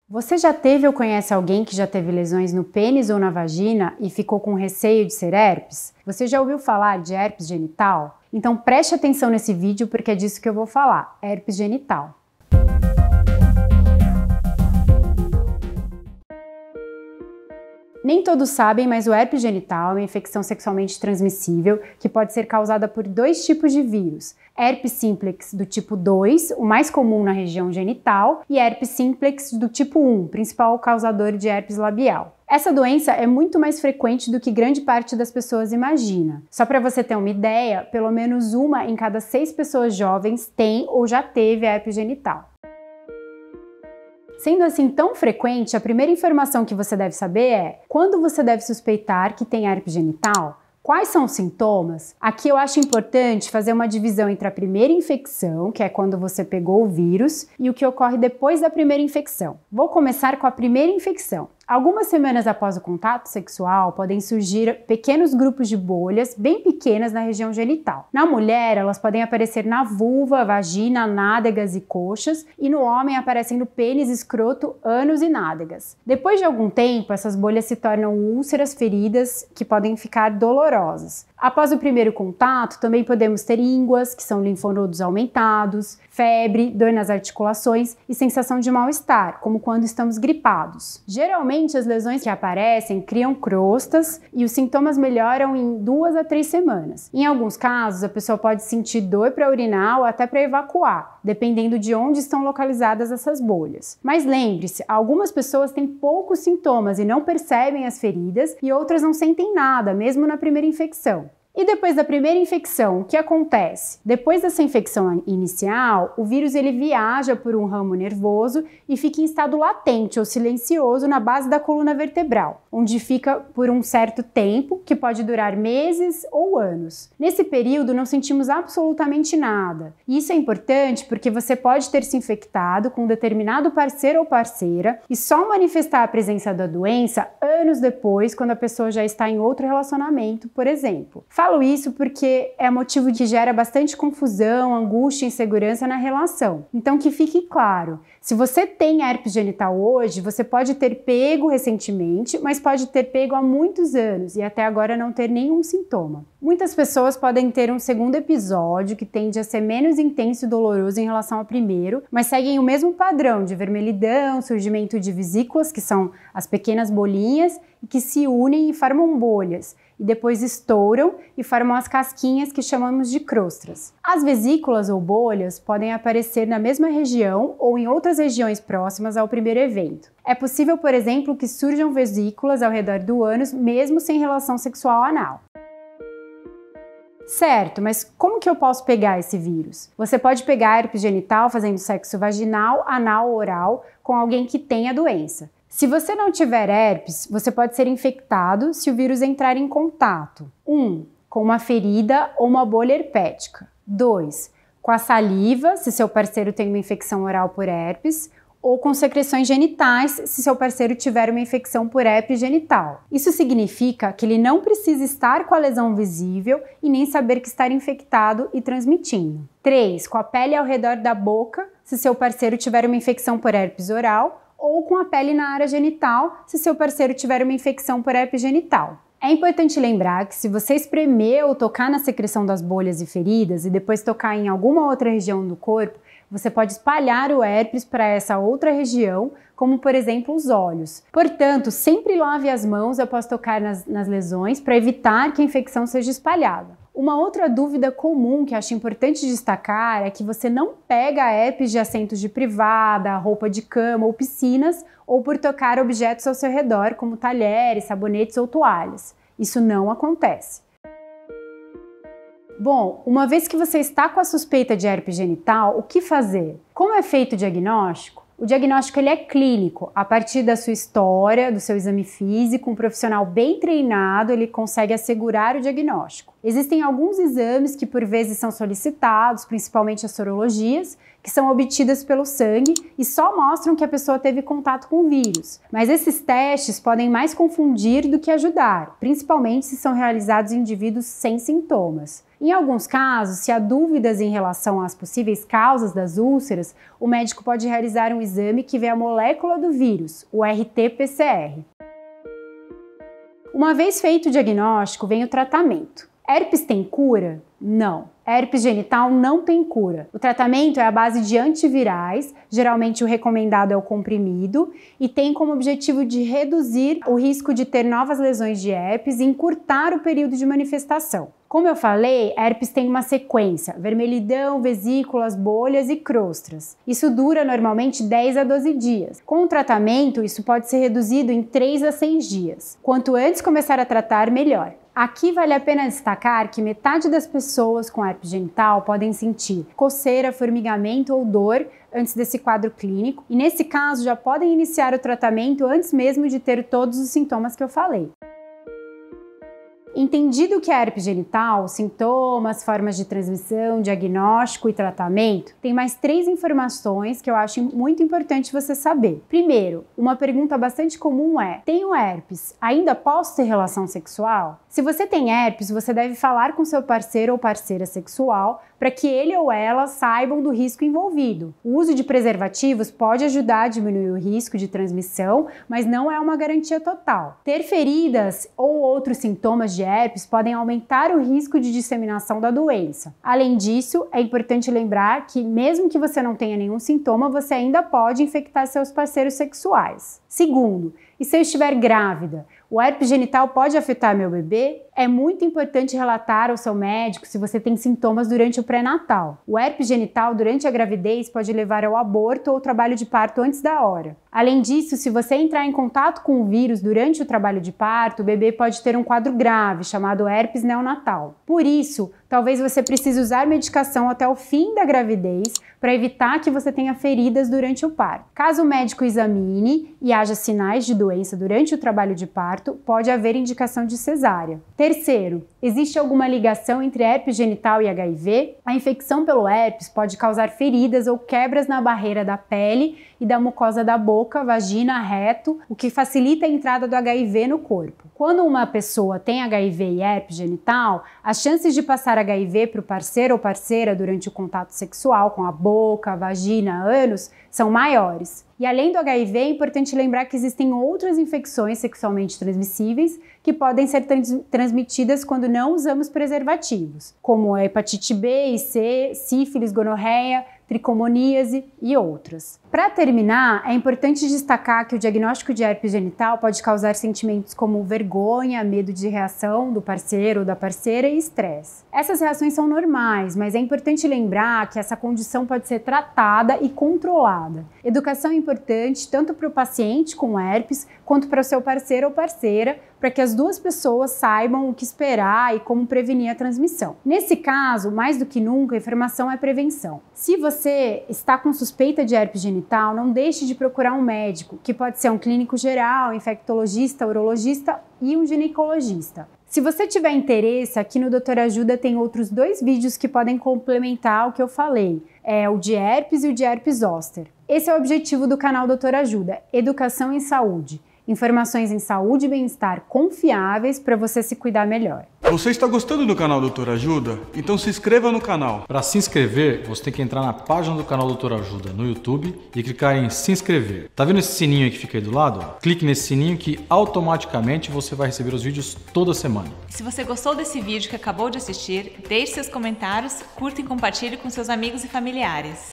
Você já teve ou conhece alguém que já teve lesões no pênis ou na vagina e ficou com receio de ser herpes? Você já ouviu falar de herpes genital? Então preste atenção nesse vídeo porque é disso que eu vou falar, herpes genital. Nem todos sabem, mas o herpes genital é uma infecção sexualmente transmissível que pode ser causada por dois tipos de vírus. Herpes simplex do tipo 2, o mais comum na região genital, e herpes simplex do tipo 1, principal causador de herpes labial. Essa doença é muito mais frequente do que grande parte das pessoas imagina. Só para você ter uma ideia, pelo menos uma em cada 6 pessoas jovens tem ou já teve herpes genital. Sendo assim tão frequente, a primeira informação que você deve saber é: quando você deve suspeitar que tem herpes genital? Quais são os sintomas? Aqui eu acho importante fazer uma divisão entre a primeira infecção, que é quando você pegou o vírus, e o que ocorre depois da primeira infecção. Vou começar com a primeira infecção. Algumas semanas após o contato sexual, podem surgir pequenos grupos de bolhas bem pequenas na região genital. Na mulher, elas podem aparecer na vulva, vagina, nádegas e coxas, e no homem aparecem no pênis, escroto, ânus e nádegas. Depois de algum tempo, essas bolhas se tornam úlceras, feridas que podem ficar dolorosas. Após o primeiro contato, também podemos ter ínguas, que são linfonodos aumentados, febre, dor nas articulações e sensação de mal-estar, como quando estamos gripados. Geralmente, as lesões que aparecem criam crostas e os sintomas melhoram em 2 a 3 semanas. Em alguns casos, a pessoa pode sentir dor para urinar ou até para evacuar, dependendo de onde estão localizadas essas bolhas. Mas lembre-se, algumas pessoas têm poucos sintomas e não percebem as feridas, e outras não sentem nada, mesmo na primeira infecção. E depois da primeira infecção, o que acontece? Depois dessa infecção inicial, o vírus ele viaja por um ramo nervoso e fica em estado latente ou silencioso na base da coluna vertebral, onde fica por um certo tempo, que pode durar meses ou anos. Nesse período não sentimos absolutamente nada. E isso é importante porque você pode ter se infectado com um determinado parceiro ou parceira e só manifestar a presença da doença anos depois, quando a pessoa já está em outro relacionamento, por exemplo. Falo isso porque é motivo que gera bastante confusão, angústia e insegurança na relação. Então que fique claro, se você tem herpes genital hoje, você pode ter pego recentemente, mas pode ter pego há muitos anos e até agora não ter nenhum sintoma. Muitas pessoas podem ter um segundo episódio que tende a ser menos intenso e doloroso em relação ao primeiro, mas seguem o mesmo padrão de vermelhidão, surgimento de vesículas, que são as pequenas bolinhas, e que se unem e formam bolhas, e depois estouram e formam as casquinhas que chamamos de crostras. As vesículas ou bolhas podem aparecer na mesma região ou em outras regiões próximas ao primeiro evento. É possível, por exemplo, que surjam vesículas ao redor do ânus mesmo sem relação sexual anal. Certo, mas como que eu posso pegar esse vírus? Você pode pegar herpes genital fazendo sexo vaginal, anal ou oral com alguém que tem a doença. Se você não tiver herpes, você pode ser infectado se o vírus entrar em contato. 1. Com uma ferida ou uma bolha herpética. 2. Com a saliva, se seu parceiro tem uma infecção oral por herpes, ou com secreções genitais, se seu parceiro tiver uma infecção por herpes genital. Isso significa que ele não precisa estar com a lesão visível e nem saber que está infectado e transmitindo. 3. Com a pele ao redor da boca, se seu parceiro tiver uma infecção por herpes oral, ou com a pele na área genital, se seu parceiro tiver uma infecção por herpes genital. É importante lembrar que se você espremer ou tocar na secreção das bolhas e feridas e depois tocar em alguma outra região do corpo, você pode espalhar o herpes para essa outra região, como por exemplo os olhos. Portanto, sempre lave as mãos após tocar nas lesões para evitar que a infecção seja espalhada. Uma outra dúvida comum que acho importante destacar é que você não pega herpes de assentos de privada, roupa de cama ou piscinas, ou por tocar objetos ao seu redor, como talheres, sabonetes ou toalhas. Isso não acontece. Bom, uma vez que você está com a suspeita de herpes genital, o que fazer? Como é feito o diagnóstico? O diagnóstico ele é clínico, a partir da sua história, do seu exame físico, um profissional bem treinado ele consegue assegurar o diagnóstico. Existem alguns exames que por vezes são solicitados, principalmente as sorologias, que são obtidas pelo sangue e só mostram que a pessoa teve contato com o vírus. Mas esses testes podem mais confundir do que ajudar, principalmente se são realizados em indivíduos sem sintomas. Em alguns casos, se há dúvidas em relação às possíveis causas das úlceras, o médico pode realizar um exame que vê a molécula do vírus, o RT-PCR. Uma vez feito o diagnóstico, vem o tratamento. Herpes tem cura? Não. Herpes genital não tem cura. O tratamento é à base de antivirais, geralmente o recomendado é o comprimido, e tem como objetivo de reduzir o risco de ter novas lesões de herpes e encurtar o período de manifestação. Como eu falei, herpes tem uma sequência: vermelhidão, vesículas, bolhas e crostras. Isso dura normalmente 10 a 12 dias. Com o tratamento, isso pode ser reduzido em 3 a 6 dias. Quanto antes começar a tratar, melhor. Aqui vale a pena destacar que metade das pessoas com herpes genital podem sentir coceira, formigamento ou dor antes desse quadro clínico, e nesse caso já podem iniciar o tratamento antes mesmo de ter todos os sintomas que eu falei. Entendido o que é herpes genital, sintomas, formas de transmissão, diagnóstico e tratamento, tem mais 3 informações que eu acho muito importante você saber. Primeiro, uma pergunta bastante comum é: tenho herpes, ainda posso ter relação sexual? Se você tem herpes, você deve falar com seu parceiro ou parceira sexual para que ele ou ela saibam do risco envolvido. O uso de preservativos pode ajudar a diminuir o risco de transmissão, mas não é uma garantia total. Ter feridas ou outros sintomas de herpes podem aumentar o risco de disseminação da doença. Além disso, é importante lembrar que, mesmo que você não tenha nenhum sintoma, você ainda pode infectar seus parceiros sexuais. Segundo, e se eu estiver grávida? O herpes genital pode afetar meu bebê? É muito importante relatar ao seu médico se você tem sintomas durante o pré-natal. O herpes genital durante a gravidez pode levar ao aborto ou trabalho de parto antes da hora. Além disso, se você entrar em contato com o vírus durante o trabalho de parto, o bebê pode ter um quadro grave, chamado herpes neonatal. Por isso, talvez você precise usar medicação até o fim da gravidez para evitar que você tenha feridas durante o parto. Caso o médico examine e haja sinais de doença durante o trabalho de parto, pode haver indicação de cesárea. Terceiro, existe alguma ligação entre herpes genital e HIV? A infecção pelo herpes pode causar feridas ou quebras na barreira da pele e da mucosa da boca, vagina, reto, o que facilita a entrada do HIV no corpo. Quando uma pessoa tem HIV e herpes genital, as chances de passar HIV para o parceiro ou parceira durante o contato sexual com a boca, vagina, ânus são maiores. E além do HIV, é importante lembrar que existem outras infecções sexualmente transmissíveis que podem ser transmitidas quando não usamos preservativos, como a hepatite B e C, sífilis, gonorreia, tricomoníase e outras. Para terminar, é importante destacar que o diagnóstico de herpes genital pode causar sentimentos como vergonha, medo de reação do parceiro ou da parceira e estresse. Essas reações são normais, mas é importante lembrar que essa condição pode ser tratada e controlada. Educação é importante tanto para o paciente com herpes quanto para o seu parceiro ou parceira, para que as duas pessoas saibam o que esperar e como prevenir a transmissão. Nesse caso, mais do que nunca, a informação é prevenção. Se você está com suspeita de herpes genital, não deixe de procurar um médico, que pode ser um clínico geral, infectologista, urologista e um ginecologista. Se você tiver interesse, aqui no Doutor Ajuda tem outros 2 vídeos que podem complementar o que eu falei, o de herpes e o de herpes zoster. Esse é o objetivo do canal Doutor Ajuda, educação em saúde. Informações em saúde e bem-estar confiáveis para você se cuidar melhor. Você está gostando do canal Doutor Ajuda? Então se inscreva no canal. Para se inscrever, você tem que entrar na página do canal Doutor Ajuda no YouTube e clicar em se inscrever. Tá vendo esse sininho aí que fica aí do lado? Clique nesse sininho que automaticamente você vai receber os vídeos toda semana. Se você gostou desse vídeo que acabou de assistir, deixe seus comentários, curta e compartilhe com seus amigos e familiares.